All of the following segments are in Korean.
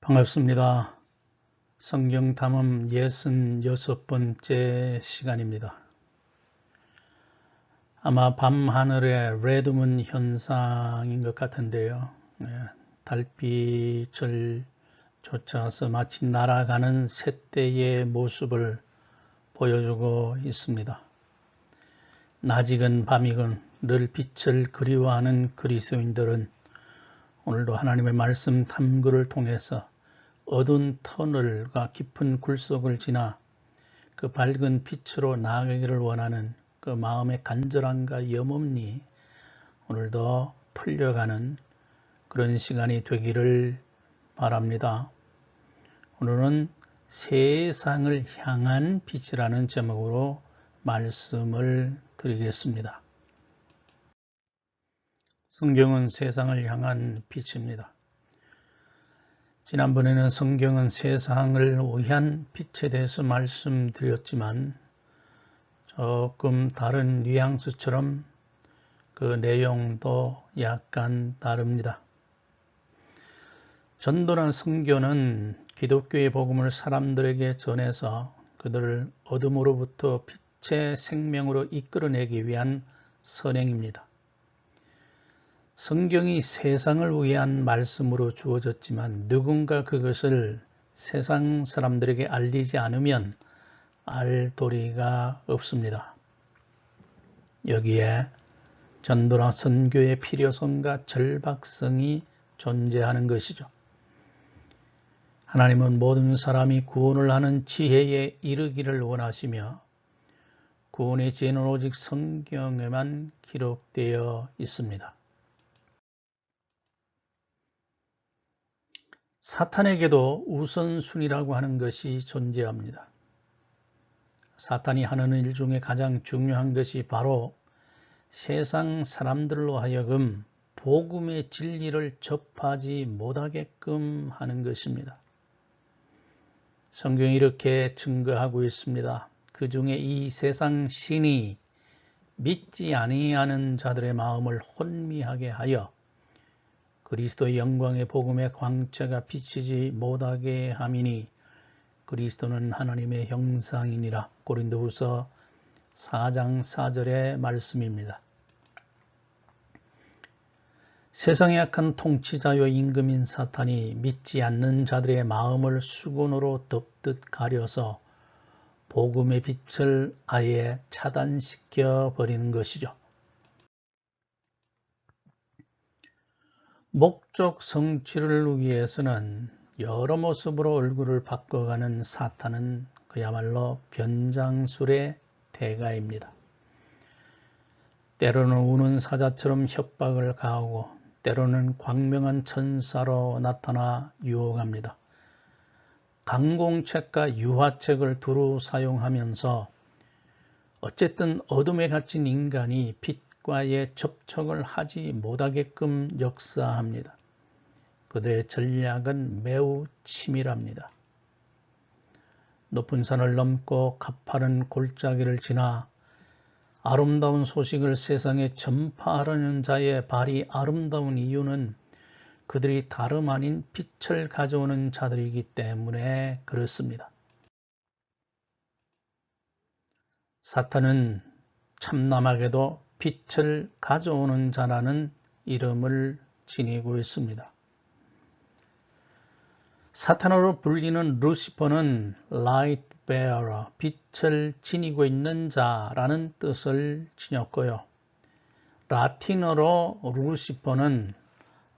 반갑습니다. 성경 탐험 66번째 시간입니다. 아마 밤하늘의 레드문 현상인 것 같은데요. 달빛을 쫓아서 마치 날아가는 새떼의 모습을 보여주고 있습니다. 낮이건 밤이건 늘 빛을 그리워하는 그리스도인들은 오늘도 하나님의 말씀 탐구를 통해서 어두운 터널과 깊은 굴속을 지나 그 밝은 빛으로 나아가기를 원하는 그 마음의 간절함과 염원이 오늘도 풀려가는 그런 시간이 되기를 바랍니다. 오늘은 세상을 향한 빛이라는 제목으로 말씀을 드리겠습니다. 성경은 세상을 향한 빛입니다. 지난번에는 성경은 세상을 위한 빛에 대해서 말씀드렸지만 조금 다른 뉘앙스처럼 그 내용도 약간 다릅니다. 전도나 선교는 기독교의 복음을 사람들에게 전해서 그들을 어둠으로부터 빛의 생명으로 이끌어내기 위한 선행입니다. 성경이 세상을 위한 말씀으로 주어졌지만 누군가 그것을 세상 사람들에게 알리지 않으면 알 도리가 없습니다. 여기에 전도나 선교의 필요성과 절박성이 존재하는 것이죠. 하나님은 모든 사람이 구원을 하는 지혜에 이르기를 원하시며 구원의 지혜는 오직 성경에만 기록되어 있습니다. 사탄에게도 우선순위라고 하는 것이 존재합니다. 사탄이 하는 일 중에 가장 중요한 것이 바로 세상 사람들로 하여금 복음의 진리를 접하지 못하게끔 하는 것입니다. 성경이 이렇게 증거하고 있습니다. 그 중에 이 세상 신이 믿지 아니하는 자들의 마음을 혼미하게 하여 그리스도의 영광의 복음의 광채가 비치지 못하게 함이니 그리스도는 하나님의 형상이니라. 고린도후서 4장 4절의 말씀입니다. 세상의 악한 통치자요 임금인 사탄이 믿지 않는 자들의 마음을 수건으로 덮듯 가려서 복음의 빛을 아예 차단시켜 버리는 것이죠. 목적 성취를 위해서는 여러 모습으로 얼굴을 바꿔가는 사탄은 그야말로 변장술의 대가입니다. 때로는 우는 사자처럼 협박을 가하고 때로는 광명한 천사로 나타나 유혹합니다. 강공책과 유화책을 두루 사용하면서 어쨌든 어둠에 갇힌 인간이 빛과의 접촉을 하지 못하게끔 역사합니다. 그들의 전략은 매우 치밀합니다. 높은 산을 넘고 가파른 골짜기를 지나 아름다운 소식을 세상에 전파하려는 자의 발이 아름다운 이유는 그들이 다름 아닌 빛을 가져오는 자들이기 때문에 그렇습니다. 사탄은 참남하게도 빛을 가져오는 자라는 이름을 지니고 있습니다. 사탄으로 불리는 루시퍼는 Light Bearer, 빛을 지니고 있는 자라는 뜻을 지녔고요. 라틴어로 루시퍼는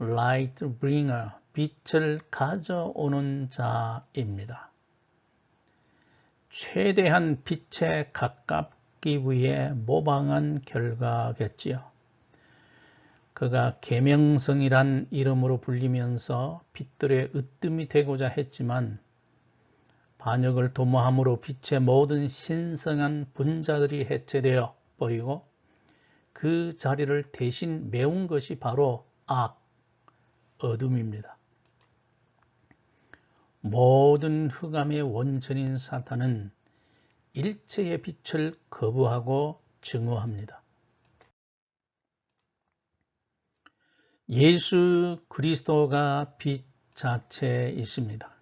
Light Bringer, 빛을 가져오는 자입니다. 최대한 빛에 가깝기 위해 모방한 결과겠지요. 그가 계명성이란 이름으로 불리면서 빛들의 으뜸이 되고자 했지만 반역을 도모함으로 빛의 모든 신성한 분자들이 해체되어 버리고 그 자리를 대신 메운 것이 바로 어둠입니다. 모든 흑암의 원천인 사탄은 일체의 빛을 거부하고 증오합니다. 예수 그리스도가 빛 자체이십니다.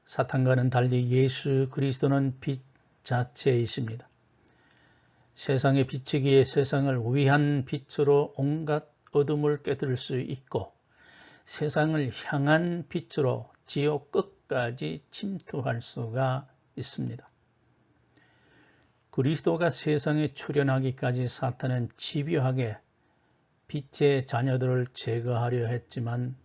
사탄과는 달리 예수 그리스도는 빛 자체이십니다. 세상에 비치기에 세상을 위한 빛으로 온갖 어둠을 깨뜨릴 수 있고 세상을 향한 빛으로 지옥 끝까지 침투할 수가 있습니다. 그리스도가 세상에 출현하기까지 사탄은 집요하게 빛의 자녀들을 제거하려 했지만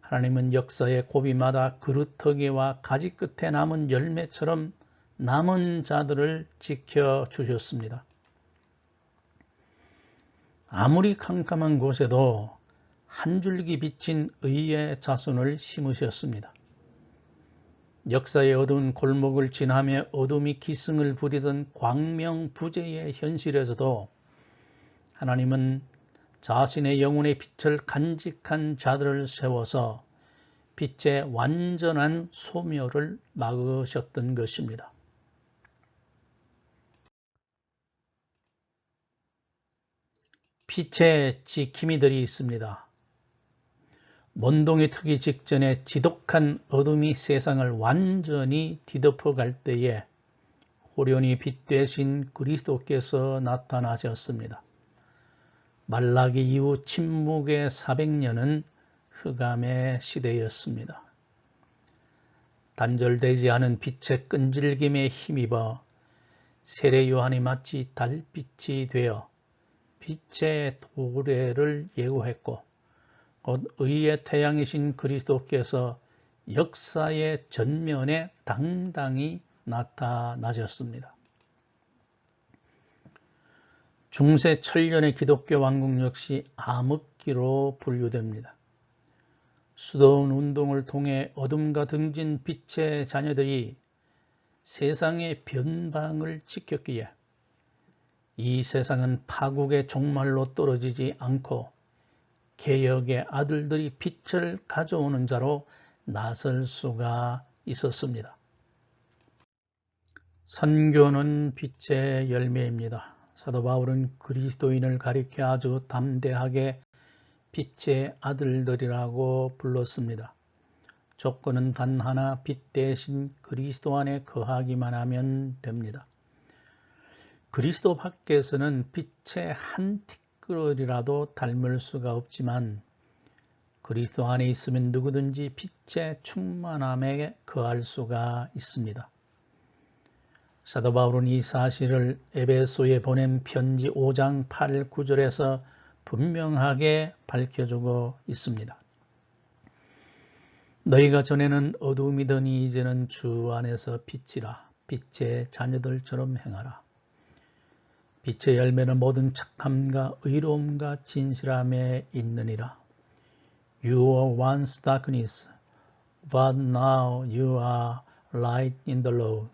하나님은 역사의 고비마다 그루터기와 가지 끝에 남은 열매처럼 남은 자들을 지켜주셨습니다. 아무리 캄캄한 곳에도 한 줄기 비친 의의 자손을 심으셨습니다. 역사의 어두운 골목을 지나며 어둠이 기승을 부리던 광명부재의 현실에서도 하나님은 자신의 영혼의 빛을 간직한 자들을 세워서 빛의 완전한 소멸을 막으셨던 것입니다. 빛의 지킴이들이 있습니다. 먼동이 트기 직전에 지독한 어둠이 세상을 완전히 뒤덮어갈 때에 호련히 빛 대신 그리스도께서 나타나셨습니다. 말라기 이후 침묵의 400년은 흑암의 시대였습니다. 단절되지 않은 빛의 끈질김에 힘입어 세례 요한이 마치 달빛이 되어 빛의 도래를 예고했고 곧 의의 태양이신 그리스도께서 역사의 전면에 당당히 나타나셨습니다. 중세 천년의 기독교 왕국 역시 암흑기로 분류됩니다. 수도원 운동을 통해 어둠과 등진 빛의 자녀들이 세상의 변방을 지켰기에 이 세상은 파국의 종말로 떨어지지 않고 개혁의 아들들이 빛을 가져오는 자로 나설 수가 있었습니다. 선교는 빛의 열매입니다. 사도 바울은 그리스도인을 가리켜 아주 담대하게 빛의 아들들이라고 불렀습니다. 조건은 단 하나, 빛 대신 그리스도 안에 거하기만 하면 됩니다. 그리스도 밖에서는 빛의 한 티끌이라도 닮을 수가 없지만 그리스도 안에 있으면 누구든지 빛의 충만함에 거할 수가 있습니다. 사도 바울은 이 사실을 에베소에 보낸 편지 5장 8, 9절에서 분명하게 밝혀주고 있습니다. 너희가 전에는 어둠이더니 이제는 주 안에서 빛이라. 빛의 자녀들처럼 행하라. 빛의 열매는 모든 착함과 의로움과 진실함에 있느니라. You were once darkness, but now you are light in the Lord.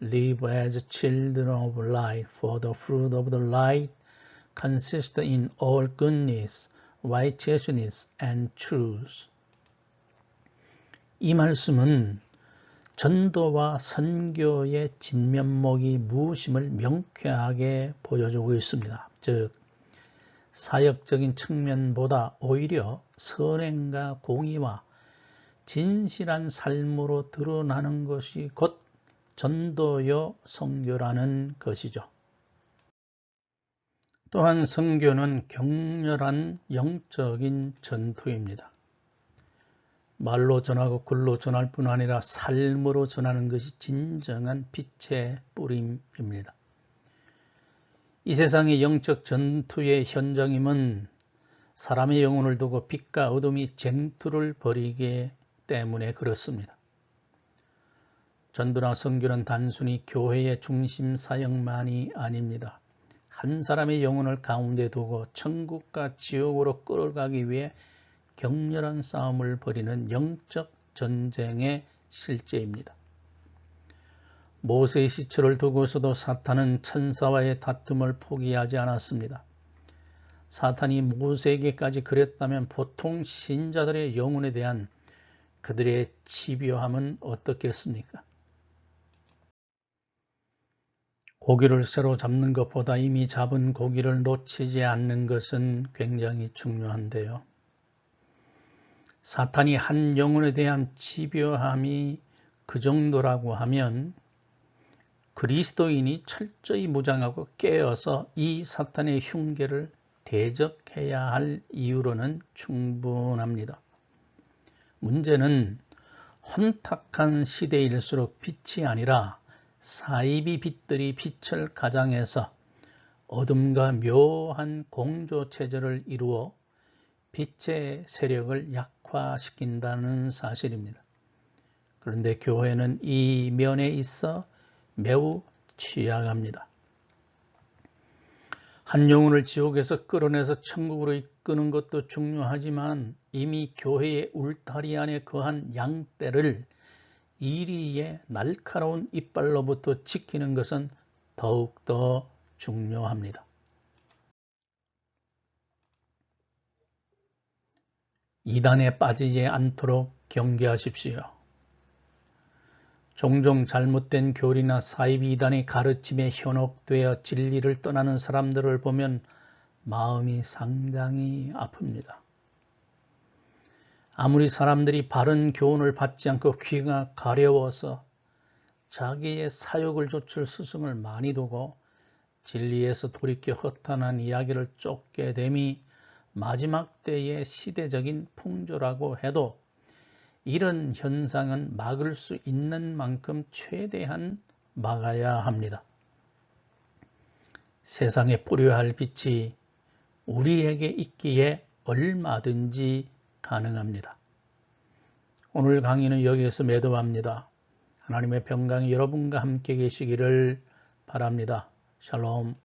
Live as children of light, for the fruit of the light consists in all goodness, righteousness, and truth. 이 말씀은 전도와 선교의 진면목이 무엇임을 명쾌하게 보여주고 있습니다. 즉, 사역적인 측면보다 오히려 선행과 공의와 진실한 삶으로 드러나는 것이 곧 전도요 선교라는 것이죠. 또한 선교는 격렬한 영적인 전투입니다. 말로 전하고 글로 전할 뿐 아니라 삶으로 전하는 것이 진정한 빛의 뿌림입니다. 이 세상의 영적 전투의 현장임은 사람의 영혼을 두고 빛과 어둠이 쟁투를 벌이기 때문에 그렇습니다. 전도나 선교는 단순히 교회의 중심 사역만이 아닙니다. 한 사람의 영혼을 가운데 두고 천국과 지옥으로 끌어가기 위해 격렬한 싸움을 벌이는 영적 전쟁의 실제입니다. 모세의 시초를 두고서도 사탄은 천사와의 다툼을 포기하지 않았습니다. 사탄이 모세에게까지 그랬다면 보통 신자들의 영혼에 대한 그들의 집요함은 어떻겠습니까? 고기를 새로 잡는 것보다 이미 잡은 고기를 놓치지 않는 것은 굉장히 중요한데요. 사탄이 한 영혼에 대한 집요함이 그 정도라고 하면 그리스도인이 철저히 무장하고 깨어서 이 사탄의 흉계를 대적해야 할 이유로는 충분합니다. 문제는 혼탁한 시대일수록 빛이 아니라 사이비 빛들이 빛을 가장해서 어둠과 묘한 공조체제를 이루어 빛의 세력을 약화시킨다는 사실입니다. 그런데 교회는 이 면에 있어 매우 취약합니다. 한 영혼을 지옥에서 끌어내서 천국으로 이끄는 것도 중요하지만 이미 교회의 울타리 안에 거한 양떼를 이리의 날카로운 이빨로부터 지키는 것은 더욱더 중요합니다. 이단에 빠지지 않도록 경계하십시오. 종종 잘못된 교리나 사이비 이단의 가르침에 현혹되어 진리를 떠나는 사람들을 보면 마음이 상당히 아픕니다. 아무리 사람들이 바른 교훈을 받지 않고 귀가 가려워서 자기의 사욕을 좇을 스승을 많이 두고 진리에서 돌이켜 허탄한 이야기를 쫓게 됨이 마지막 때의 시대적인 풍조라고 해도 이런 현상은 막을 수 있는 만큼 최대한 막아야 합니다. 세상에 뿌려야 할 빛이 우리에게 있기에 얼마든지 가능합니다. 오늘 강의는 여기에서 매도합니다. 하나님의 평강이 여러분과 함께 계시기를 바랍니다. 샬롬.